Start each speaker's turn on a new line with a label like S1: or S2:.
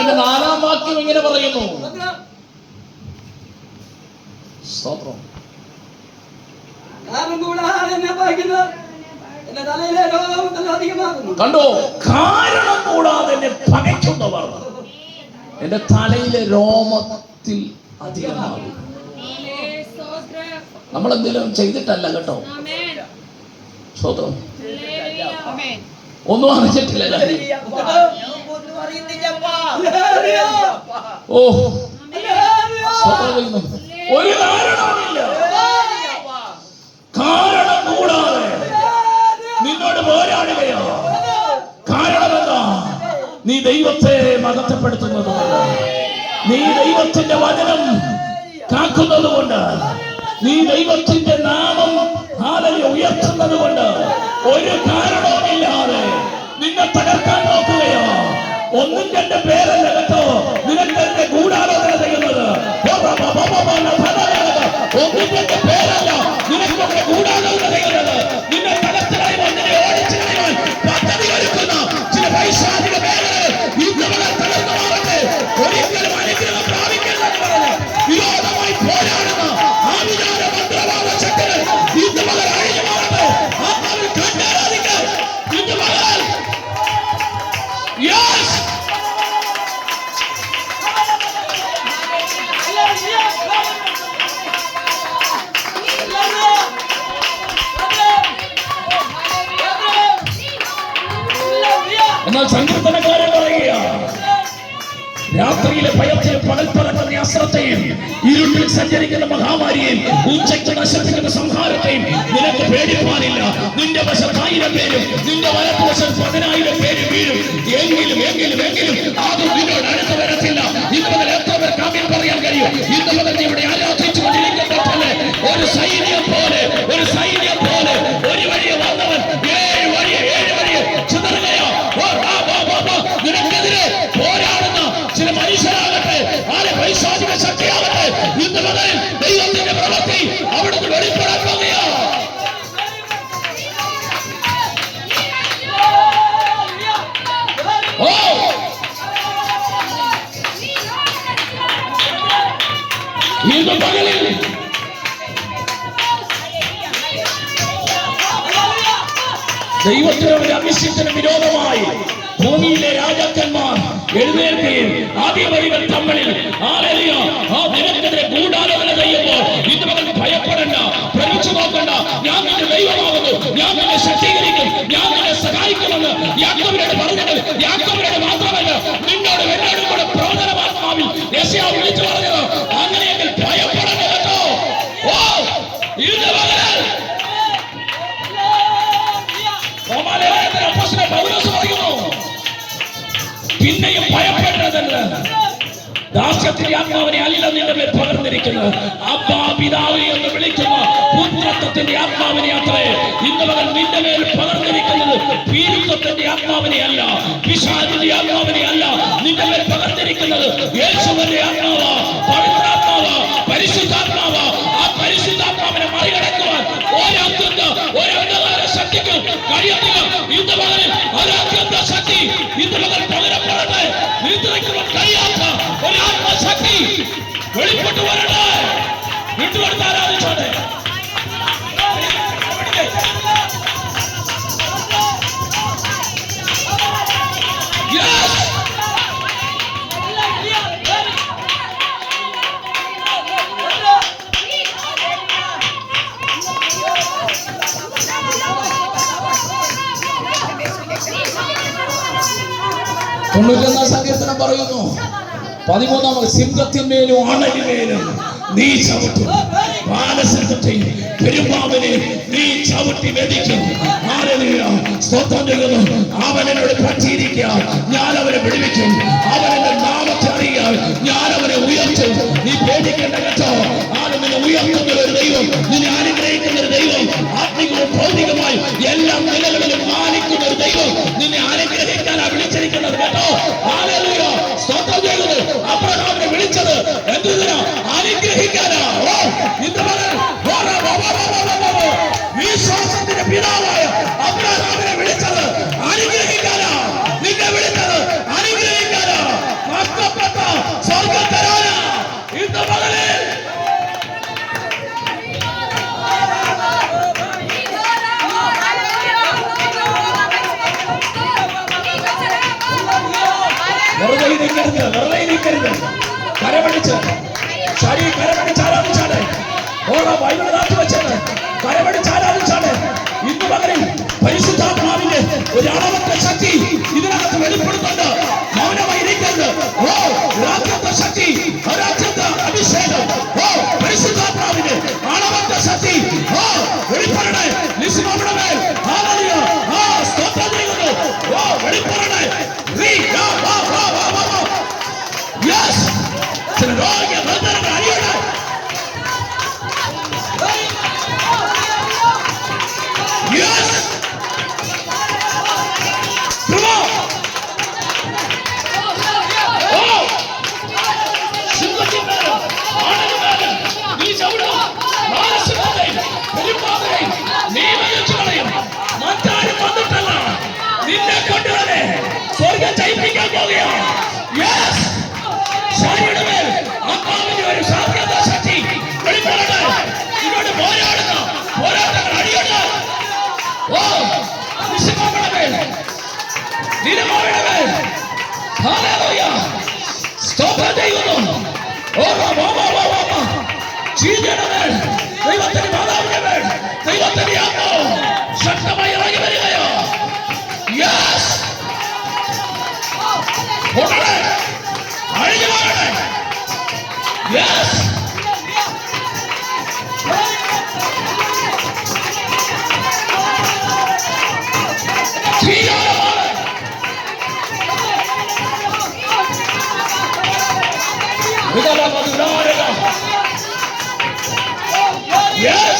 S1: അതിന്റെ 4-ാം വാക്യം ഇങ്ങനെ പറയുന്നു. സ്തോത്രം. കണ്ടോ, കാരണം കൂടാതെ എന്നെ പകയ്ക്കുന്നവർ എന്റെ തലയിലെ രോമത്തിൽ അധികമാകും. നമ്മളെന്തെങ്കിലും ചെയ്തിട്ടല്ല കേട്ടോ. സ്തോത്രം. ഒന്നും അറിഞ്ഞിട്ടില്ല കാര്യം. ഓ, ഒരു കാരണമില്ല. കാരണം കൂടാതെ നിന്നോട് പോരാടുകയോ. കാരണം എന്താ? നീ ദൈവത്തെ മഹത്വപ്പെടുത്തുന്നത് കൊണ്ട്, നീ ദൈവത്തിന്റെ വചനം കാക്കുന്നത് കൊണ്ട്, നീ ദൈവത്തിന്റെ നാമം ഉയർത്തുന്നത് കൊണ്ട് ഒരു കാരണവുമില്ലാതെ നിന്നെ തകർക്കാൻ നോക്കുകയോ. ഒന്നും രണ്ട് പേരല്ല കേട്ടോ നിനക്ക് എന്റെ ഗൂഢാലോചന ചെയ്യുന്നത്. ഒന്നും രണ്ട് പേരല്ല നിനക്കൊക്കെ ഗൂഢാലോചന ചെയ്യുന്നത്. നിന്നെ തകർത്തനായി വന്നിനെ ഓടിച്ചു കളയാൻ പദ്ധതി ഒരുക്കുന്ന ചില പൈശാചിക പേരുകൾ ഇന്നുകളെ തകർന്നു മാറട്ടെ. ഒരിക്കലും അനുഗ്രഹം പ്രാപിക്കരുതെന്ന് പറഞ്ഞ് വിരോധമായി പോരാടുന്ന ആ വിചാര മന്ത്രവാദ ശക്തികൾ ഇന്നുകളെ അഴിഞ്ഞു മാറട്ടെ. ആത്മാവിൽ കണ്ടാരാധിക്കാൻ ഇന്നുകളെ എന്നാൽ സങ്കീർത്തനക്കാരൻ പറയുക, രാത്രിയിലെ ഭയത്തിൽ പകൽ പറക്കുന്ന അസ്ത്രത്തെയും ഇരുട്ടിൽ സഞ്ചരിക്കുന്ന മഹാമാരിയെയും ഉച്ചയ്ക്ക് നശിപ്പിക്കുന്ന സംഹാരത്തെയും നിനക്ക് പേടിപ്പാനില്ല. നിന്റെ വശത്ത് 1000 പേരും നിന്റെ വലത്തുവശത്ത് 10,000 പേരും വീഴും. എങ്കിലും എങ്കിലും എങ്കിലും അതും നിന്നോട് അടുത്ത് വരത്തില്ല. ഇന്ന് മുതൽ എത്ര പേർ കാമ്യം പറയാൻ കഴിയും? ഇന്ന് മുതൽ നീ ഇവിടെ ആരാധിച്ചു കൊണ്ടിരിക്കുമ്പോഴല്ലേ ഒരു സൈന്യം പോലെ ഒരു വഴിയെ വന്നവൻ 7 വഴിയെ ചിതറുകയോ. നിനക്കെതിരെ പോരാടുന്ന ചില മനുഷ്യരാകട്ടെ, ആരെ പൈശാചിക ശക്തിയാകട്ടെ, ഇന്ന് മുതൽ ദൈവത്തിന്റെ പ്രവൃത്തി അവിടുന്ന് വെളിപ്പെടാൻ പോകുകയാ. ഓ, ഇന്ന് പകലിൽ ദൈവത്തിനും അഭിഷേകത്തിന് വിരോധമായി ഭൂമിയിലെ രാജാക്കന്മാർ എഴുന്നേൽക്കുകയും ആദ്യവരികൾ തമ്മിൽ നിനക്കെതിരെ ഗൂഢാലോചന ചെയ്യുമ്പോൾ ഇന്ന് മകൻ ഭയപ്പെടണ്ട, ഭ്രമിച്ചു നോക്കണ്ട. ഞാൻ നിന്റെ ദൈവമാകുന്നു, ഞാൻ നിന്നെ ശക്തീകരിക്കും, ഞാൻ നിന്നെ സഹായിക്കുമെന്ന് യാക്കോബിനോട് പറഞ്ഞത്. യാക്കോബിനോട് മാത്രമല്ല, നിന്നോട് എന്നോടും കൂടെ പ്രവചനമാത്മാവിൽ യെശയ്യാവ് വിളിച്ചു പറഞ്ഞത്. അങ്ങനെയെങ്കിൽ ഭയപ്പെടണ്ട കേട്ടോ. ഓ, ഇന്ന് മകൻ പൗലോസ് പറയുന്നു, പിന്നെയും ഭയപ്പെട്ടതല്ല, ദാസ്യത്തിന്റെ ആത്മാവിനെ അല്ല നിന്റെ മേൽ പകർന്നിരിക്കുന്നത്, അബ്ബാ പിതാവേ എന്ന് വിളിക്കുന്ന പുത്രത്വത്തിന്റെ ആത്മാവിനെ അത്രേ ഇന്ന് മകൻ നിന്റെ മേൽ പകർന്നിരിക്കുന്നത്. പീഡിത്വത്തിന്റെ ആത്മാവിനെ അല്ല, പിശാചിന്റെ ആത്മാവിനെ അല്ല നിന്റെ മേൽ പകർന്നിരിക്കുന്നത്. യേശുവിന്റെ ആത്മാവ്, പവിത്രാത്മാവ്, പരിശുദ്ധാത്മാവ്. ആ പരിശുദ്ധാത്മാവിനെ മറികടക്കുവാൻ ശക്തിക്കും കഴിയത്തില്ല. ഇന്ന് മകൻ ഒരാത്മ ശക്തി ഇന്ന് മകൻ പകരപ്പെടട്ടെ. നിയന്ത്രിക്കുവാൻ കഴിയാത്ത ഒരാത്മശക്തി വെളിപ്പെട്ടു വരട്ടെ. വിട്ടുകൊടുത്ത് ആരാധിച്ചോട്ടെ. തൊണ്ണൂറ്റൊന്നാം സങ്കീർത്തനം പറയുന്നു, 13 സിംഹത്തിന്മേലും ആണലിന്മേലും നീ ചവിട്ടും, ബാലസിംഹത്തെയും പെരുമ്പാമ്പിനെ നീ ചവിട്ടി മെതിക്കും. സ്തോത്രം ചെയ്യുന്നു. അവൻ എന്നോട് പറ്റിയിരിക്കുക, ഞാൻ അവനെ വിടുവിക്കും. അവൻ എന്റെ നാമത്തെ അറിയാൻ ഞാൻ അവനെ ഉയർത്തും. നീ പേടിക്കേണ്ട കേട്ടോ. നിന്നെ ഉയർത്തുന്ന ഒരു ദൈവം, നിന്നെ അനുഗ്രഹിക്കുന്ന ഒരു ദൈവം, ആത്മികവും ഭൗതികമായി എല്ലാ നിലകളിലും മാനിക്കുന്ന ഒരു ദൈവം നിന്നെ അനുഗ്രഹിക്കാനാ വിളിച്ചിരിക്കുന്നത് കേട്ടോ. ഹല്ലേലൂയ. സ്തോത്രം ചെയ്യുന്നത്. അബ്രഹാമിനെ വിളിച്ചത് എന്തിനാ? അനുഗ്രഹിക്കാനാ. വിശ്വാസത്തിന്റെ പിതാവായ അബ്രഹാമിനെ വിളിച്ചത് അനുഗ്രഹിക്കാനാ. നിന്നെ വിളിച്ചത് അനുഗ്രഹിക്കാനാ. ആരാധിക്കരുത്. കരമടിച്ച് ശരീരം കരമടിച്ച് ആരാധിച്ചാണ്. ഓരോ ബൈബിൾ കാത്തു വെച്ചത് കരമടിച്ച് ആരാധിച്ചാണ്. ഇന്ന് പകരം പരിശുദ്ധാത്മാവിന്റെ ഒരു അളവത്തെ ശക്തി ഇതിനകത്ത് വെളിപ്പെടുത്തുന്നുണ്ട്. മൗനമായിരിക്കരുത്. ഓ രാജ്യത്തെ ശക്തി, രാജ്യത്തെ അഭിഷേകം, ഓ പരിശുദ്ധാത്മാവിന്റെ അളവത്തെ ശക്തി, ഓ വെളിപ്പെടണേ. ലിസിമോടെ മേൽ ഹല്ലേലൂയ. ആ സ്തോത്രം ചെയ്യുന്നു. ഓ വെളിപ്പെടണേ. യെസ് രോഗിയെ ബന്ധനങ്ങൾ അഴിയണേ. യെസ് മറ്റാരും വന്നിട്ടല്ല, നിന്നെ കൊണ്ടുവരെ സ്വർഗം ജയിപ്പിക്കാൻ പോകുകയാണ്. ശാരിയുടെ മേൽ ആത്മാവിന്റെ ഒരു സാധ്യത ശക്തി വെളിപ്പെടട്ടെ. ഇങ്ങോട്ട് പോരാടുന്ന പോരാട്ടങ്ങൾ അടിയുണ്ട്. ഓ വിശുദ്ധയുടെ മേൽ, നിരമാരുടെ മേൽ ഹല്ലേലൂയ സ്തോത്രം ചെയ്യുന്നു. ഓ ചീതയുടെ മേൽ, ദൈവത്തിന്റെ മാതാവിന്റെ മേൽ ദൈവത്തിന്റെ ആത്മാവ് ശക്തമായി ഇറങ്ങി വരികയോ. യെസ് ഓടണേ, അഴിഞ്ഞു മാറണേ. Yes Yes!